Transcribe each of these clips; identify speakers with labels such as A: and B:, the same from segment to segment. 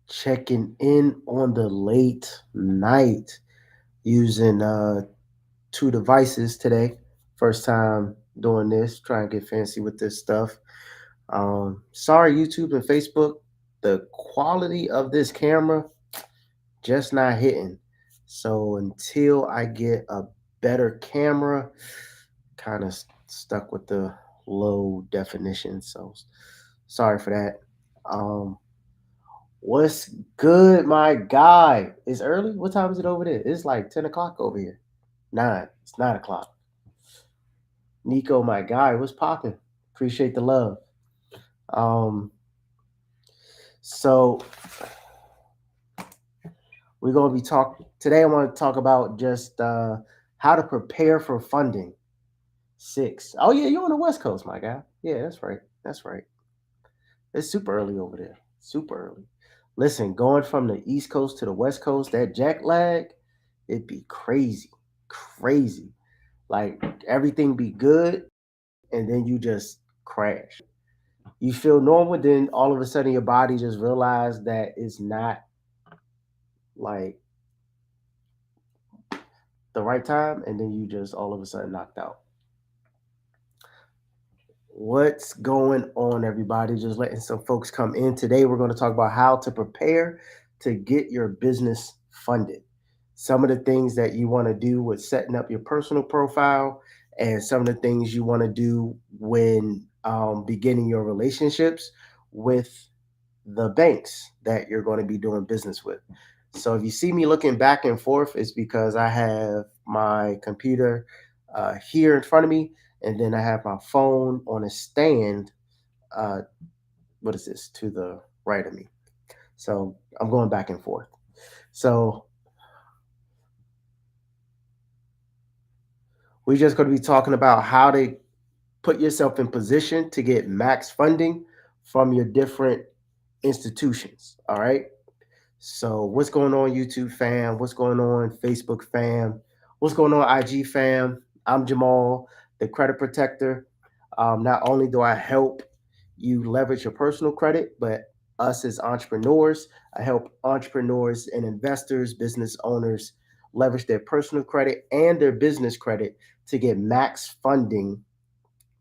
A: checking in on the late night using two devices today. First time doing this, trying to get fancy with this stuff. Sorry, YouTube and Facebook, the quality of this camera just not hitting. So until I get a better camera, kind of stuck with the low definition. So sorry for that. Um, What's good, my guy? It's early. What time is it over there? It's like 10 o'clock over here. Nine. It's 9 o'clock. Nico, my guy, what's popping? Appreciate the love. Um, so we're gonna be talking today. I want to talk about just how to prepare for funding. Six. Oh yeah, you're on the West Coast, my guy. Yeah, that's right. That's right. It's super early over there. Super early. Listen, going from the East Coast to the West Coast, that jet lag, it'd be crazy. Crazy. Like everything be good and then you just crash. You feel normal, then all of a sudden your body just realizes that it's not like the right time, and then you just all of a sudden knocked out. What's going on, everybody? Just letting some folks come in. Today, we're going to talk about how to prepare to get your business funded. Some of the things that you want to do with setting up your personal profile, and some of the things you want to do when beginning your relationships with the banks that you're going to be doing business with. So if you see me looking back and forth, it's because I have my computer here in front of me, and then I have my phone on a stand. Uh, what is this to the right of me? So I'm going back and forth. So we're just going to be talking about how to put yourself in position to get max funding from your different institutions. All right. So, what's going on, YouTube fam? What's going on, Facebook fam? What's going on, IG fam? I'm Jamal, the credit protector. Not only do I help you leverage your personal credit, but us as entrepreneurs, I help entrepreneurs and investors, business owners leverage their personal credit and their business credit to get max funding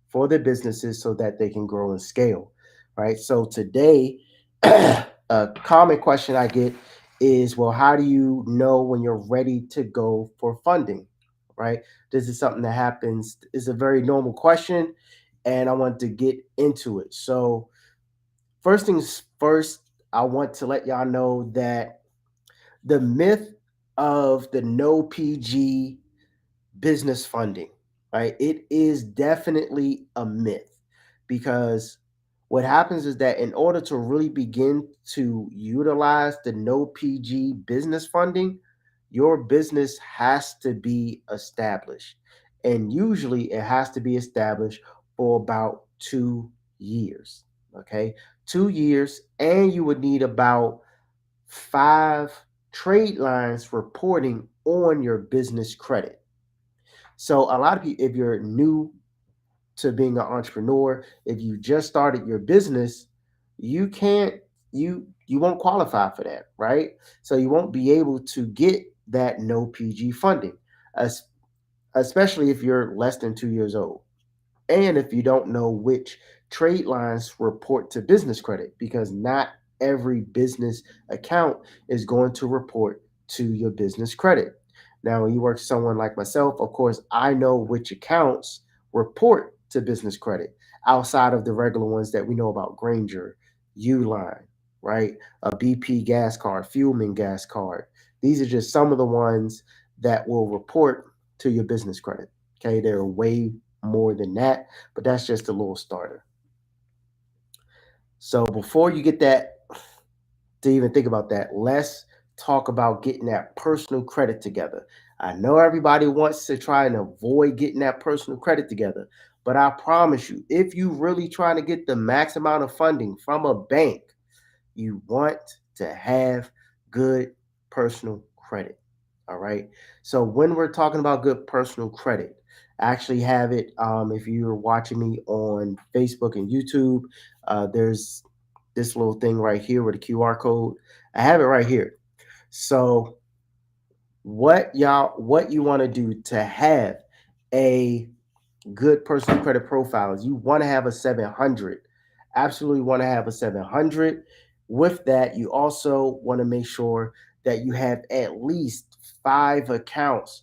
A: for their businesses so that they can grow and scale. Right. So, today, a common question I get is, well, how do you know when you're ready to go for funding? Right? This is something that happens, is a very normal question, and I want to get into it. So, first things first, I want to let y'all know that the myth of the no PG business funding, right? It is definitely a myth because what happens is that in order to really begin to utilize the no PG business funding, your business has to be established. And usually it has to be established for about 2 years. Okay. 2 years. And you would need about five trade lines reporting on your business credit. So a lot of people, if you're new to being an entrepreneur, if you just started your business, you can't you won't qualify for that, right? So you won't be able to get that no PG funding, especially if you're less than 2 years old. And if you don't know which trade lines report to business credit, because not every business account is going to report to your business credit. Now, when you work with someone like myself, of course, I know which accounts report to business credit outside of the regular ones that we know about: Granger, Uline, right? A BP gas card, Fuelman gas card. These are just some of the ones that will report to your business credit. Okay, there are way more than that, but that's just a little starter. So before you get that to even think about that, let's talk about getting that personal credit together. I know everybody wants to try and avoid getting that personal credit together, but I promise you, if you really trying to get the max amount of funding from a bank, you want to have good personal credit. All right. So when we're talking about good personal credit, I actually have it. If you're watching me on Facebook and YouTube, there's this little thing right here with a QR code. I have it right here. So what you want to do to have a good personal credit profile is you want to have a 700. Absolutely want to have a 700. With that, you also want to make sure that you have at least 5 accounts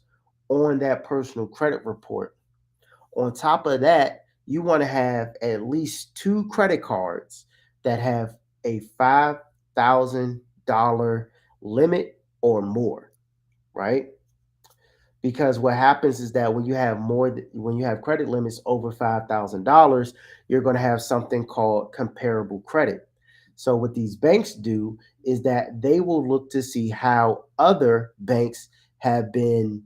A: on that personal credit report. On top of that, you want to have at least 2 credit cards that have a $5,000 limit or more, right? Because what happens is that when you have credit limits over $5,000, you're going to have something called comparable credit. So what these banks do is that they will look to see how other banks have been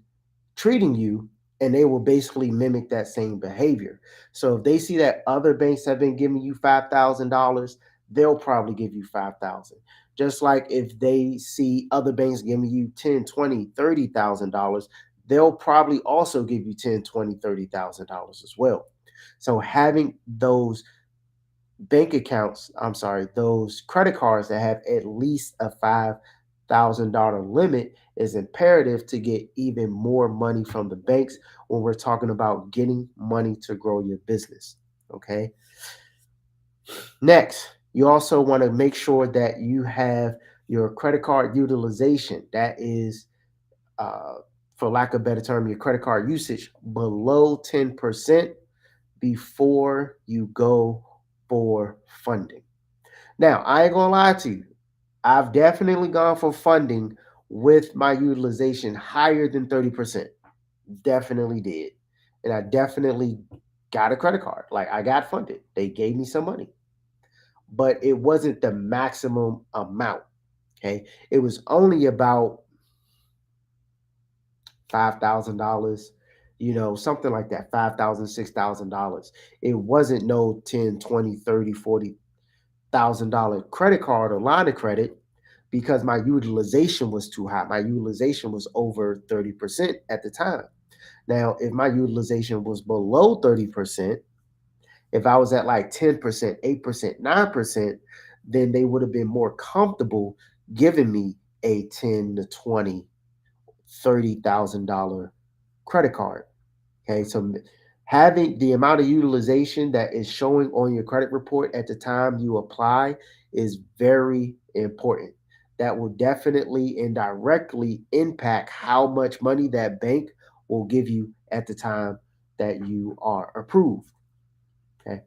A: treating you, and they will basically mimic that same behavior. So if they see that other banks have been giving you $5,000, they'll probably give you 5,000. Just like if they see other banks giving you 10, 20, $30,000, they'll probably also give you 10, 20, $30,000 as well. So having those those credit cards that have at least a $5,000 limit is imperative to get even more money from the banks when we're talking about getting money to grow your business. Okay. Next, you also want to make sure that you have your credit card utilization. That is, uh, for lack of a better term, your credit card usage below 10% before you go for funding. Now, I ain't gonna lie to you. I've definitely gone for funding with my utilization higher than 30%. Definitely did. And I definitely got a credit card. Like I got funded. They gave me some money, but it wasn't the maximum amount. Okay. It was only about $5,000, something like that, $5,000, $6,000. It wasn't no 10, 20, 30, $40,000 credit card or line of credit because my utilization was too high. My utilization was over 30% at the time. Now, if my utilization was below 30%, if I was at like 10%, 8%, 9%, then they would have been more comfortable giving me a 10 to 20, $30,000 credit card. Okay, so having the amount of utilization that is showing on your credit report at the time you apply is very important. That will definitely indirectly impact how much money that bank will give you at the time that you are approved. Okay,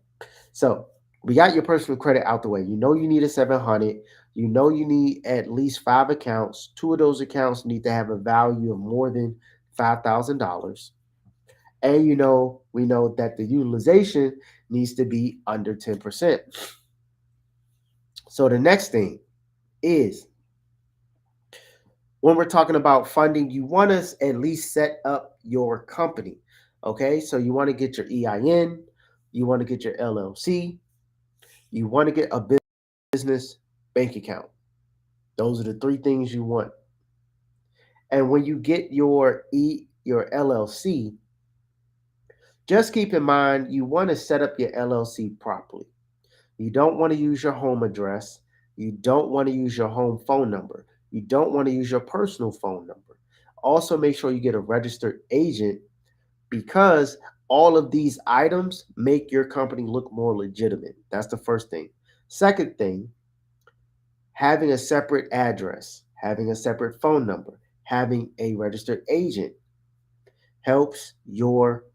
A: so we got your personal credit out the way. You know you need a 700. You know you need at least 5 accounts. 2 of those accounts need to have a value of more than $5,000, and we know that the utilization needs to be under 10%. So the next thing is when we're talking about funding, you want to at least set up your company. Okay, so you want to get your EIN, you want to get your LLC, you want to get a business bank account. Those are the 3 things you want. And when you get your LLC, just keep in mind you want to set up your LLC properly. You don't want to use your home address. You don't want to use your home phone number. You don't want to use your personal phone number. Also, make sure you get a registered agent because all of these items make your company look more legitimate. That's the first thing. Second thing, having a separate address, having a separate phone number, having a registered agent helps your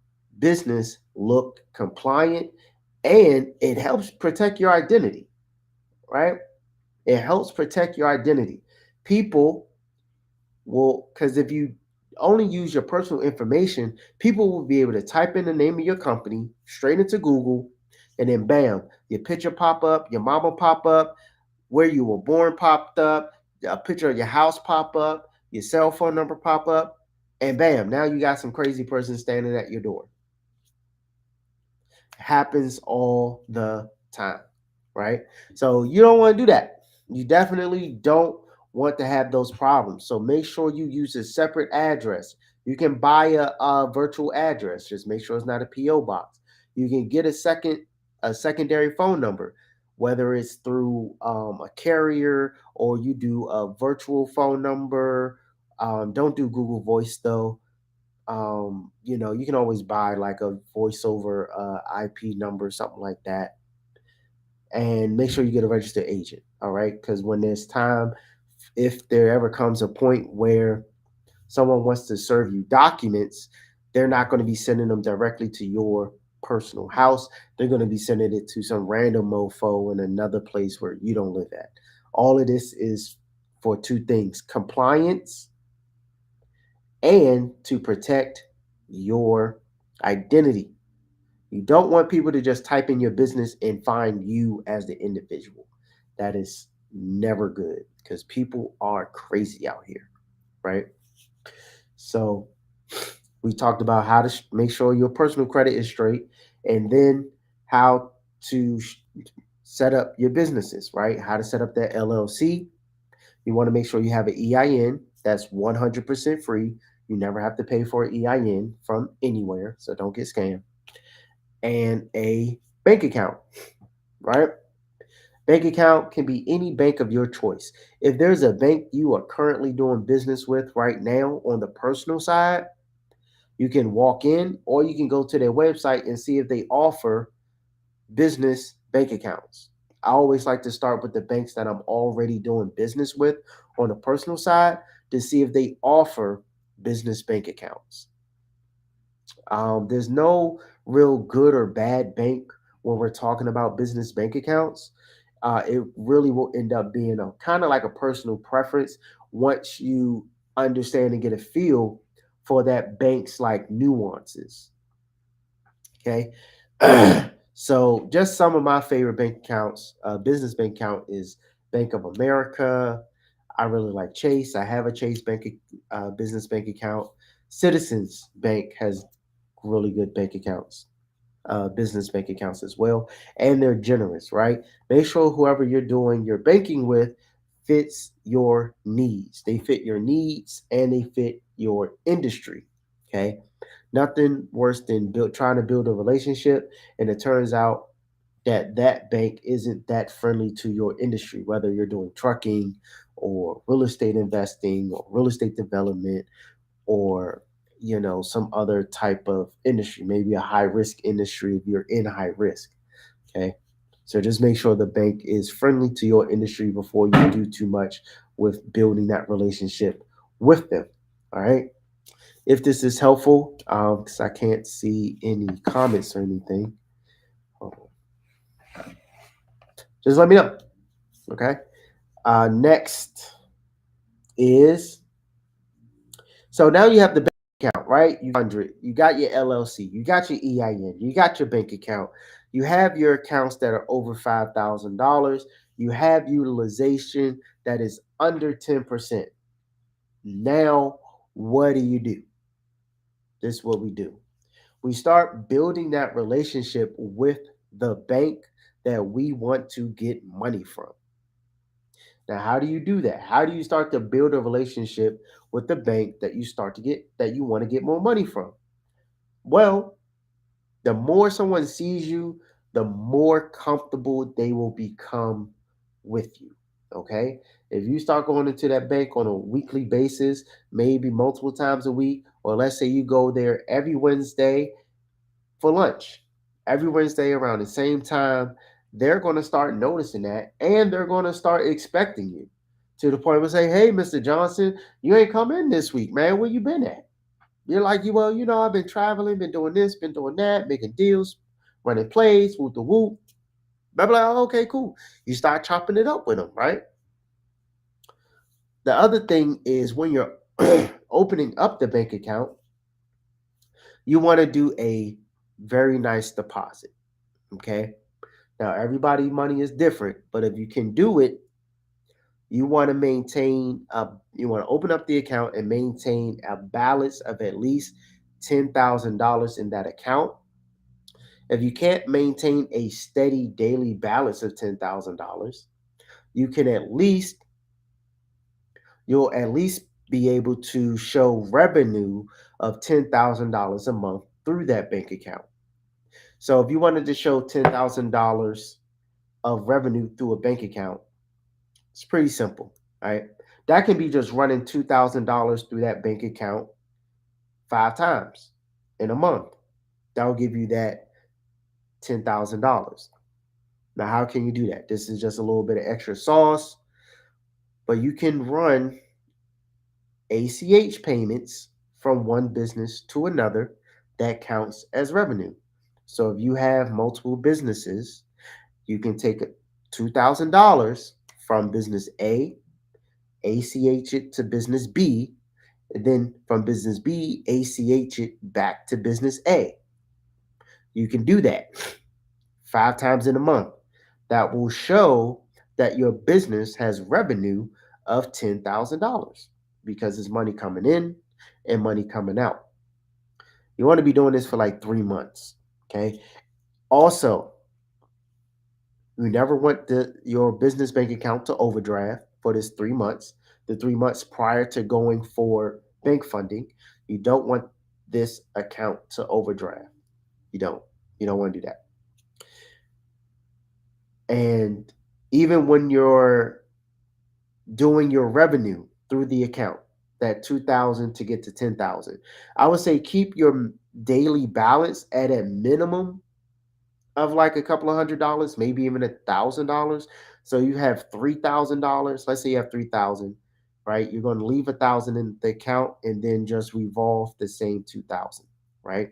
A: business look compliant, and it helps protect your identity, right? It helps protect your identity. People will, because if you only use your personal information, people will be able to type in the name of your company straight into Google, and then bam, your picture pop up, your mama pop up, where you were born popped up, a picture of your house pop up, your cell phone number pop up, and bam, now you got some crazy person standing at your door. Happens all the time, right? So you don't want to do that. You definitely don't want to have those problems. So make sure you use a separate address. You can buy a virtual address. Just make sure it's not a PO box. You can get a secondary phone number. whether it's through a carrier or you do a virtual phone number. Don't do Google Voice though. You can always buy like a voice over IP number, something like that, and make sure you get a registered agent. All right, because when there's time, if there ever comes a point where someone wants to serve you documents, they're not going to be sending them directly to your personal house. They're going to be sending it to some random mofo in another place where you don't live at. All of this is for two things: compliance and to protect your identity. You don't want people to just type in your business and find you as the individual. That is never good because people are crazy out here, right? So we talked about how to make sure your personal credit is straight, and then how to set up your businesses, right? How to set up that LLC. You want to make sure you have an EIN that's 100% free. You never have to pay for an EIN from anywhere, so don't get scammed. And a bank account, right? Bank account can be any bank of your choice. If there's a bank you are currently doing business with right now on the personal side, you can walk in or you can go to their website and see if they offer business bank accounts. I always like to start with the banks that I'm already doing business with on the personal side to see if they offer business bank accounts. There's no real good or bad bank when we're talking about business bank accounts. It really will end up being a kind of like a personal preference once you understand and get a feel for that bank's like nuances. Okay. So just some of my favorite bank accounts, business bank account is Bank of America. I really like Chase. I have a Chase bank business bank account. Citizens Bank has really good bank accounts, business bank accounts as well, and they're generous, right? Make sure whoever you're doing your banking with fits your needs. They fit your needs and they fit your industry. Okay. Nothing worse than trying to build a relationship and it turns out that that bank isn't that friendly to your industry, whether you're doing trucking or real estate investing or real estate development or some other type of industry, maybe a high risk industry if you're in high risk. Okay, so just make sure the bank is friendly to your industry before you do too much with building that relationship with them. All right, if this is helpful, because I can't see any comments or anything, just let me know. Okay, next is, so now you have the bank account, right? You got your LLC, you got your EIN, you got your bank account, you have your accounts that are over $5,000, you have utilization that is under 10%. Now, what do? This is what we do. We start building that relationship with the bank that we want to get money from. Now, how do you do that? How do you start to build a relationship with the bank that you want to get more money from? Well, the more someone sees you, the more comfortable they will become with you. Okay? If you start going into that bank on a weekly basis, maybe multiple times a week, or let's say you go there every Wednesday for lunch, every Wednesday around the same time, they're going to start noticing that and they're going to start expecting you to the point where say, "Hey, Mr. Johnson, you ain't come in this week, man. Where you been at?" You're like, well, I've been traveling, been doing this, been doing that, making deals, running plays, whoop the whoop. Blah, blah. Oh, okay, cool. You start chopping it up with them, right? The other thing is when you're opening up the bank account, you want to do a very nice deposit. Okay. Now, everybody money is different, but if you can do it, you want to you want to open up the account and maintain a balance of at least $10,000 in that account. If you can't maintain a steady daily balance of $10,000, you can you'll at least be able to show revenue of $10,000 a month through that bank account. So if you wanted to show $10,000 of revenue through a bank account, it's pretty simple, right? That can be just running $2,000 through that bank account 5 times in a month. That will give you that $10,000. Now, how can you do that? This is just a little bit of extra sauce, but you can run ACH payments from one business to another that counts as revenue. So if you have multiple businesses, you can take $2,000 from business A, ACH it to business B, and then from business B, ACH it back to business A. You can do that 5 times in a month. That will show that your business has revenue of $10,000 because it's money coming in and money coming out. You want to be doing this for like 3 months. Okay. Also, you never want your business bank account to overdraft for this 3 months, the 3 months prior to going for bank funding. You don't want this account to overdraft. You don't. You don't want to do that. And even when you're doing your revenue through the account, that 2,000 to get to 10,000, I would say keep your daily balance at a minimum of like a couple of $100, maybe even $1,000. So you have $3,000. Let's say you have 3,000, right? You're going to leave 1,000 in the account and then just revolve the same 2,000, right?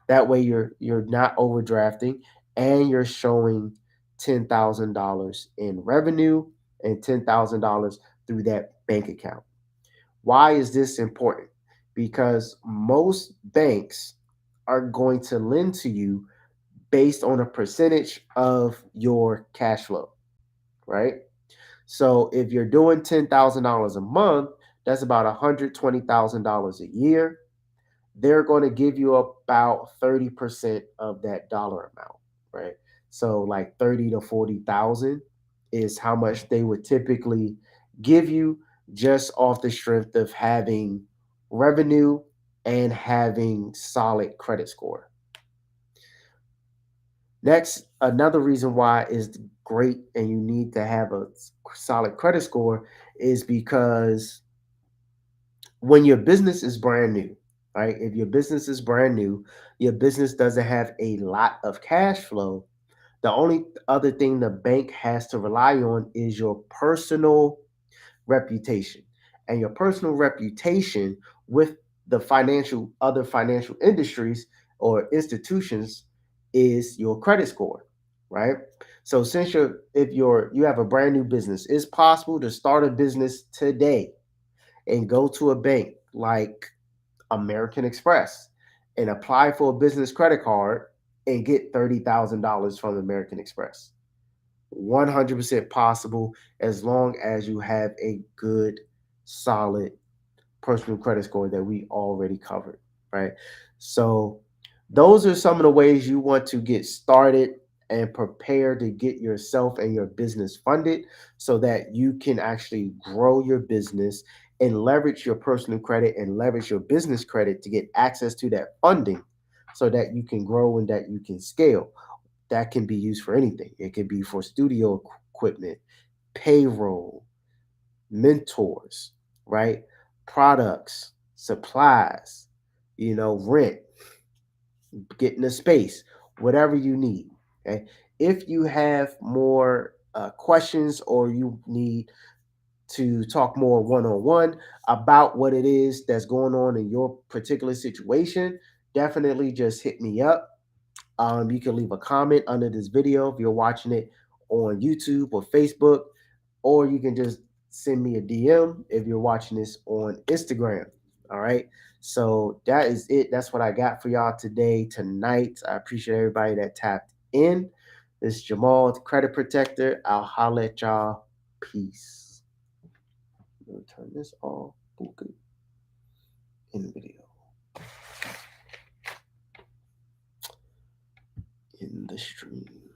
A: That way you're not overdrafting and you're showing $10,000 in revenue and $10,000 through that bank account. Why is this important? Because most banks are going to lend to you based on a percentage of your cash flow, right? So if you're doing $10,000 a month, that's about $120,000 a year. They're going to give you about 30% of that dollar amount, right? So like 30 to 40,000 is how much they would typically give you just off the strength of having revenue and having solid credit score. Next, another reason why is great and you need to have a solid credit score is because when your business is brand new, right? If your business is brand new, your business doesn't have a lot of cash flow. The only other thing the bank has to rely on is your personal reputation. And your personal reputation with the other financial industries or institutions is your credit score, right? So since you have a brand new business, it's possible to start a business today and go to a bank like American Express and apply for a business credit card and get $30,000 from American Express. 100% possible as long as you have a good, solid personal credit score that we already covered, right? So, those are some of the ways you want to get started and prepare to get yourself and your business funded so that you can actually grow your business and leverage your personal credit and leverage your business credit to get access to that funding so that you can grow and that you can scale. That can be used for anything. It can be for studio equipment, payroll, mentors, right? Products, supplies, rent, getting a space, whatever you need. Okay. If you have more questions or you need to talk more one on one about what it is that's going on in your particular situation, definitely just hit me up. You can leave a comment under this video if you're watching it on YouTube or Facebook, or you can just send me a DM if you're watching this on Instagram. All right. So that is it. That's what I got for y'all tonight. I appreciate everybody that tapped in. This is Jamal, the Credit Protector. I'll holler at y'all. Peace. I'm gonna turn this off. Okay. In the video. In the stream.